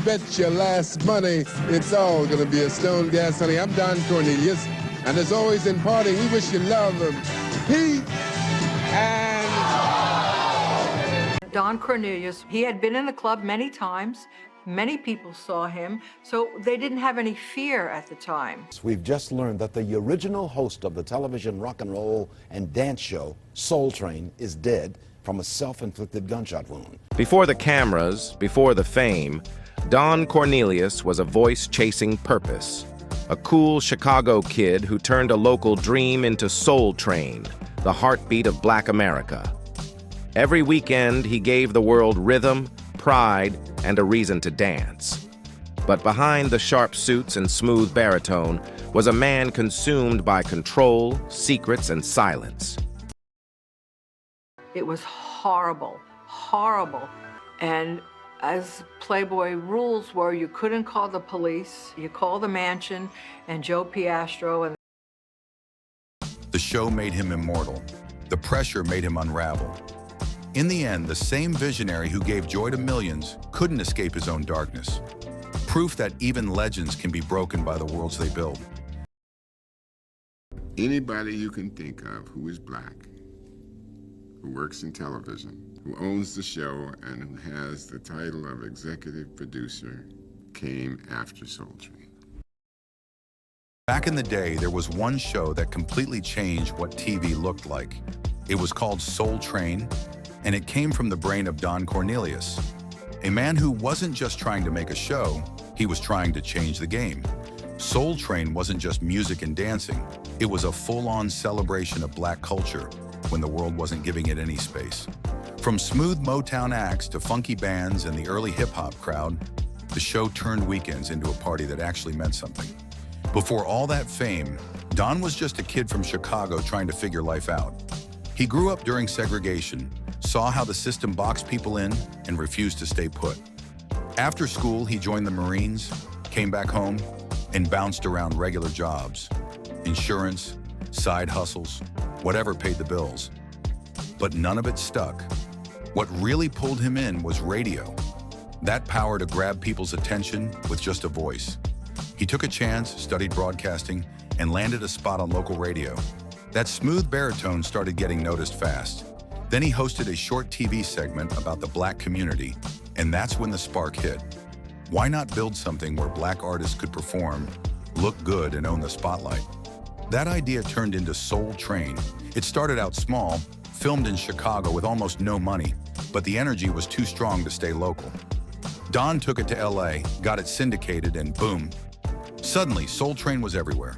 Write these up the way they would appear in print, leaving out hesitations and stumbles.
bet your last money it's all gonna be a stone gas, honey. I'm Don Cornelius, and as always in parting, we wish you love, peace, and... Don Cornelius, he had been in the club many times. Many people saw him, so they didn't have any fear at the time. We've just learned that the original host of the television rock and roll and dance show, Soul Train, is dead from a self-inflicted gunshot wound. Before the cameras, before the fame, Don Cornelius was a voice chasing purpose. A cool Chicago kid who turned a local dream into Soul Train, the heartbeat of Black America. Every weekend, he gave the world rhythm, pride, and a reason to dance. But behind the sharp suits and smooth baritone was a man consumed by control, secrets, and silence. It was horrible, horrible. And as Playboy rules were, you couldn't call the police. You call the mansion and Joe Piastro. And the show made him immortal. The pressure made him unravel. In the end, the same visionary who gave joy to millions couldn't escape his own darkness. Proof that even legends can be broken by the worlds they build. Anybody you can think of who is black, who works in television, who owns the show, and who has the title of executive producer, came after Soul Train. Back in the day, there was one show that completely changed what TV looked like. It was called Soul Train, and it came from the brain of Don Cornelius, a man who wasn't just trying to make a show, he was trying to change the game. Soul Train wasn't just music and dancing, it was a full-on celebration of black culture when the world wasn't giving it any space. From smooth Motown acts to funky bands and the early hip-hop crowd, the show turned weekends into a party that actually meant something. Before all that fame, Don was just a kid from Chicago trying to figure life out. He grew up during segregation, saw how the system boxed people in, and refused to stay put. After school, he joined the Marines, came back home, and bounced around regular jobs, insurance, side hustles, whatever paid the bills. But none of it stuck. What really pulled him in was radio. That power to grab people's attention with just a voice. He took a chance, studied broadcasting, and landed a spot on local radio. That smooth baritone started getting noticed fast. Then he hosted a short TV segment about the black community, and that's when the spark hit. Why not build something where black artists could perform, look good, and own the spotlight? That idea turned into Soul Train. It started out small, filmed in Chicago with almost no money, but the energy was too strong to stay local. Don took it to LA, got it syndicated, and boom. Suddenly, Soul Train was everywhere.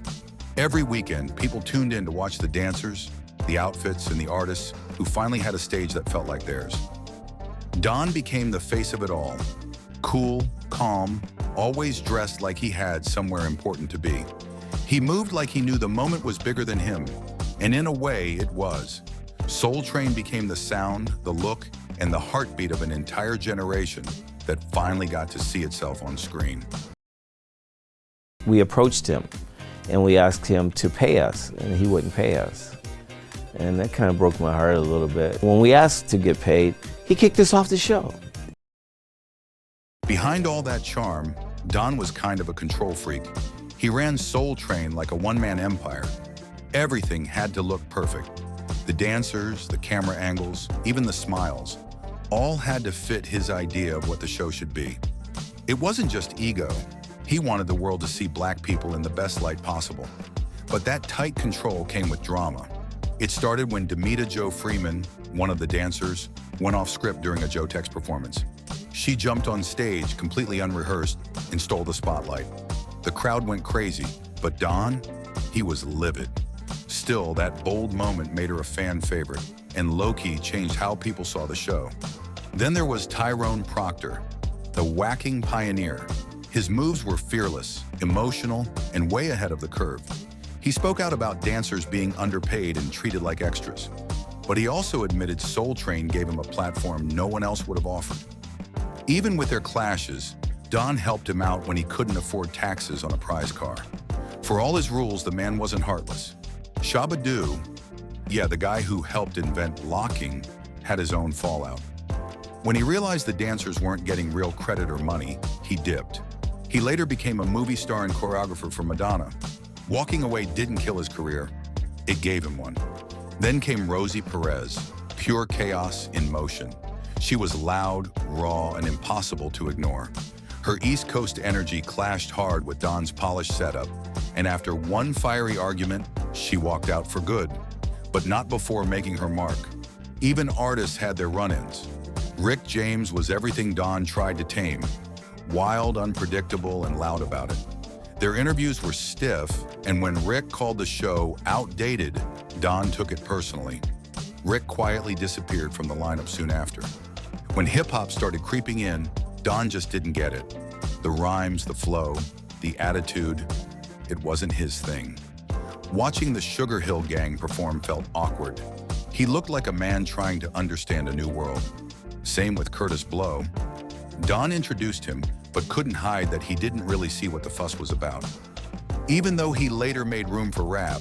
Every weekend, people tuned in to watch the dancers, the outfits, and the artists who finally had a stage that felt like theirs. Don became the face of it all. Cool, calm, always dressed like he had somewhere important to be. He moved like he knew the moment was bigger than him, and in a way, it was. Soul Train became the sound, the look, and the heartbeat of an entire generation that finally got to see itself on screen. We approached him, and we asked him to pay us, and he wouldn't pay us. And that kind of broke my heart a little bit. When we asked to get paid, he kicked us off the show. Behind all that charm, Don was kind of a control freak. He ran Soul Train like a one-man empire. Everything had to look perfect. The dancers, the camera angles, even the smiles, all had to fit his idea of what the show should be. It wasn't just ego. He wanted the world to see black people in the best light possible. But that tight control came with drama. It started when Demita Jo Freeman, one of the dancers, went off script during a Joe Tex performance. She jumped on stage completely unrehearsed and stole the spotlight. The crowd went crazy, but Don, he was livid. Still, that bold moment made her a fan favorite, and low-key changed how people saw the show. Then there was Tyrone Proctor, the whacking pioneer. His moves were fearless, emotional, and way ahead of the curve. He spoke out about dancers being underpaid and treated like extras. But he also admitted Soul Train gave him a platform no one else would have offered. Even with their clashes, Don helped him out when he couldn't afford taxes on a prize car. For all his rules, the man wasn't heartless. Shabba-Doo, the guy who helped invent locking, had his own fallout. When he realized the dancers weren't getting real credit or money, he dipped. He later became a movie star and choreographer for Madonna. Walking away didn't kill his career, it gave him one. Then came Rosie Perez, pure chaos in motion. She was loud, raw, and impossible to ignore. Her East Coast energy clashed hard with Don's polished setup, and after one fiery argument, she walked out for good. But not before making her mark. Even artists had their run-ins. Rick James was everything Don tried to tame, wild, unpredictable, and loud about it. Their interviews were stiff, and when Rick called the show outdated, Don took it personally. Rick quietly disappeared from the lineup soon after. When hip-hop started creeping in, Don just didn't get it. The rhymes, the flow, the attitude, it wasn't his thing. Watching the Sugar Hill Gang perform felt awkward. He looked like a man trying to understand a new world. Same with Curtis Blow. Don introduced him, but couldn't hide that he didn't really see what the fuss was about. Even though he later made room for rap,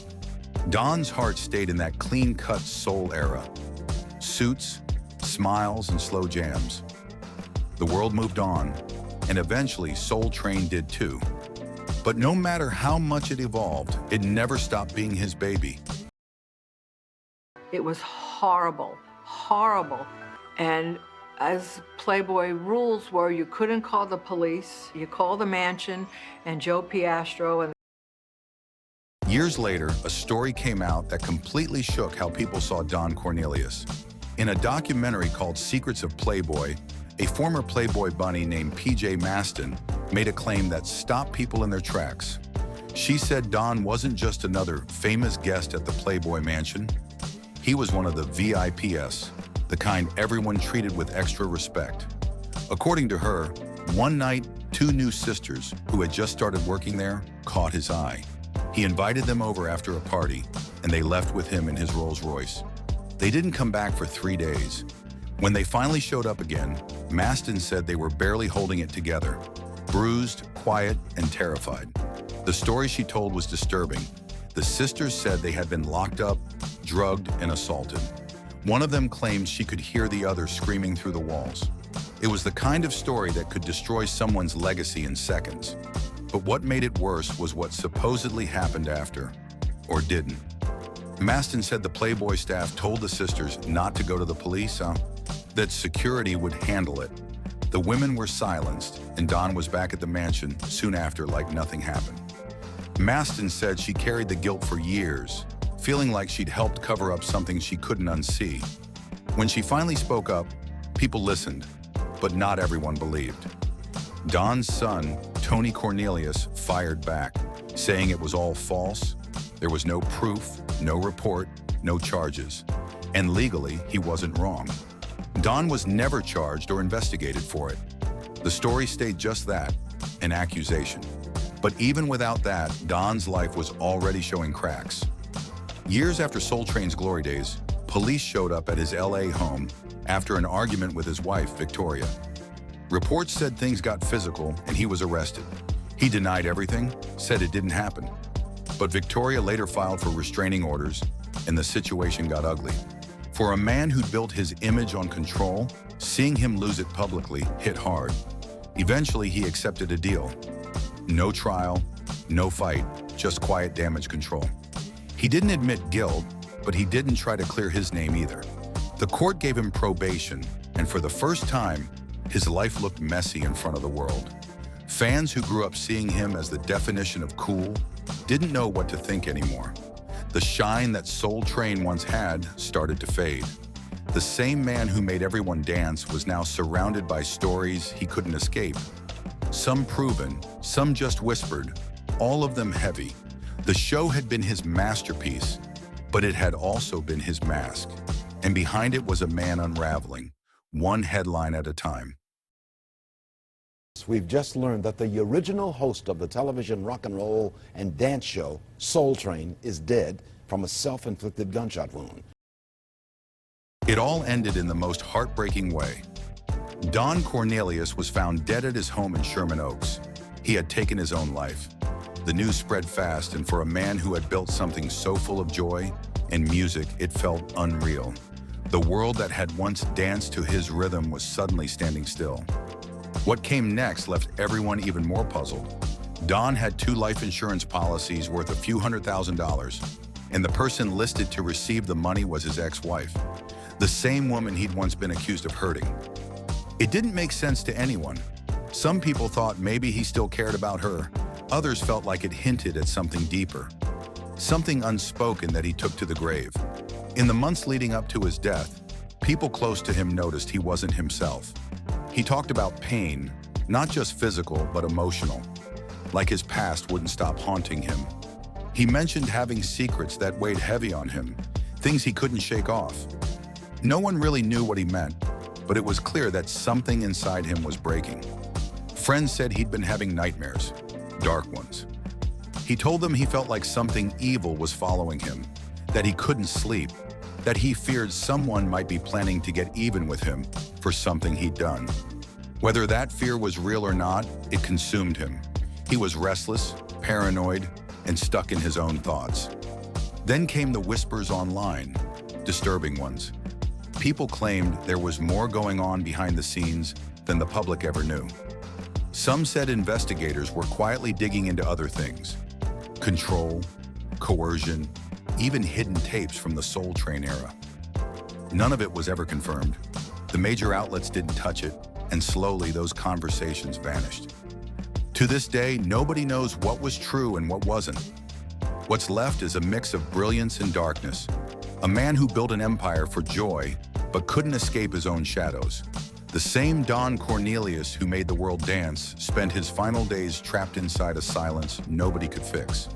Don's heart stayed in that clean-cut soul era. Suits, smiles, and slow jams. The world moved on, and eventually Soul Train did too. But no matter how much it evolved, it never stopped being his baby. It was horrible, horrible. And as Playboy rules were, you couldn't call the police. You call the mansion and Joe Piastro. And Years later, a story came out that completely shook how people saw Don Cornelius. In a documentary called Secrets of Playboy, a former Playboy bunny named PJ Maston made a claim that stopped people in their tracks. She said Don wasn't just another famous guest at the Playboy Mansion. He was one of the VIPs, the kind everyone treated with extra respect. According to her, one night, two new sisters who had just started working there caught his eye. He invited them over after a party, and they left with him in his Rolls Royce. They didn't come back for 3 days. When they finally showed up again, Maston said they were barely holding it together, bruised, quiet, and terrified. The story she told was disturbing. The sisters said they had been locked up, drugged, and assaulted. One of them claimed she could hear the other screaming through the walls. It was the kind of story that could destroy someone's legacy in seconds. But what made it worse was what supposedly happened after, or didn't. Maston said the Playboy staff told the sisters not to go to the police, that security would handle it. The women were silenced, and Don was back at the mansion soon after like nothing happened. Maston said she carried the guilt for years, feeling like she'd helped cover up something she couldn't unsee. When she finally spoke up, people listened, but not everyone believed. Don's son, Tony Cornelius, fired back, saying it was all false. There was no proof, no report, no charges. And legally, he wasn't wrong. Don was never charged or investigated for it. The story stayed just that, an accusation. But even without that, Don's life was already showing cracks. Years after Soul Train's glory days, police showed up at his LA home after an argument with his wife, Victoria. Reports said things got physical and he was arrested. He denied everything, said it didn't happen. But Victoria later filed for restraining orders, and the situation got ugly. For a man who'd built his image on control, seeing him lose it publicly hit hard. Eventually, he accepted a deal. No trial, no fight, just quiet damage control. He didn't admit guilt, but he didn't try to clear his name either. The court gave him probation, and for the first time, his life looked messy in front of the world. Fans who grew up seeing him as the definition of cool didn't know what to think anymore. The shine that Soul Train once had started to fade. The same man who made everyone dance was now surrounded by stories he couldn't escape. Some proven, some just whispered, all of them heavy. The show had been his masterpiece, but it had also been his mask. And behind it was a man unraveling, one headline at a time. We've just learned that the original host of the television rock and roll and dance show, Soul Train, is dead from a self-inflicted gunshot wound. It all ended in the most heartbreaking way. Don Cornelius was found dead at his home in Sherman Oaks. He had taken his own life. The news spread fast, and for a man who had built something so full of joy and music, it felt unreal. The world that had once danced to his rhythm was suddenly standing still. What came next left everyone even more puzzled. Don had 2 life insurance policies worth a few $100,000, and the person listed to receive the money was his ex-wife, the same woman he'd once been accused of hurting. It didn't make sense to anyone. Some people thought maybe he still cared about her. Others felt like it hinted at something deeper, something unspoken that he took to the grave. In the months leading up to his death, people close to him noticed he wasn't himself. He talked about pain, not just physical, but emotional, like his past wouldn't stop haunting him. He mentioned having secrets that weighed heavy on him, things he couldn't shake off. No one really knew what he meant, but it was clear that something inside him was breaking. Friends said he'd been having nightmares, dark ones. He told them he felt like something evil was following him, that he couldn't sleep, that he feared someone might be planning to get even with him for something he'd done. Whether that fear was real or not, it consumed him. He was restless, paranoid, and stuck in his own thoughts. Then came the whispers online, disturbing ones. People claimed there was more going on behind the scenes than the public ever knew. Some said investigators were quietly digging into other things: control, coercion, even hidden tapes from the Soul Train era. None of it was ever confirmed. The major outlets didn't touch it, and slowly those conversations vanished. To this day, nobody knows what was true and what wasn't. What's left is a mix of brilliance and darkness. A man who built an empire for joy, but couldn't escape his own shadows. The same Don Cornelius who made the world dance spent his final days trapped inside a silence nobody could fix.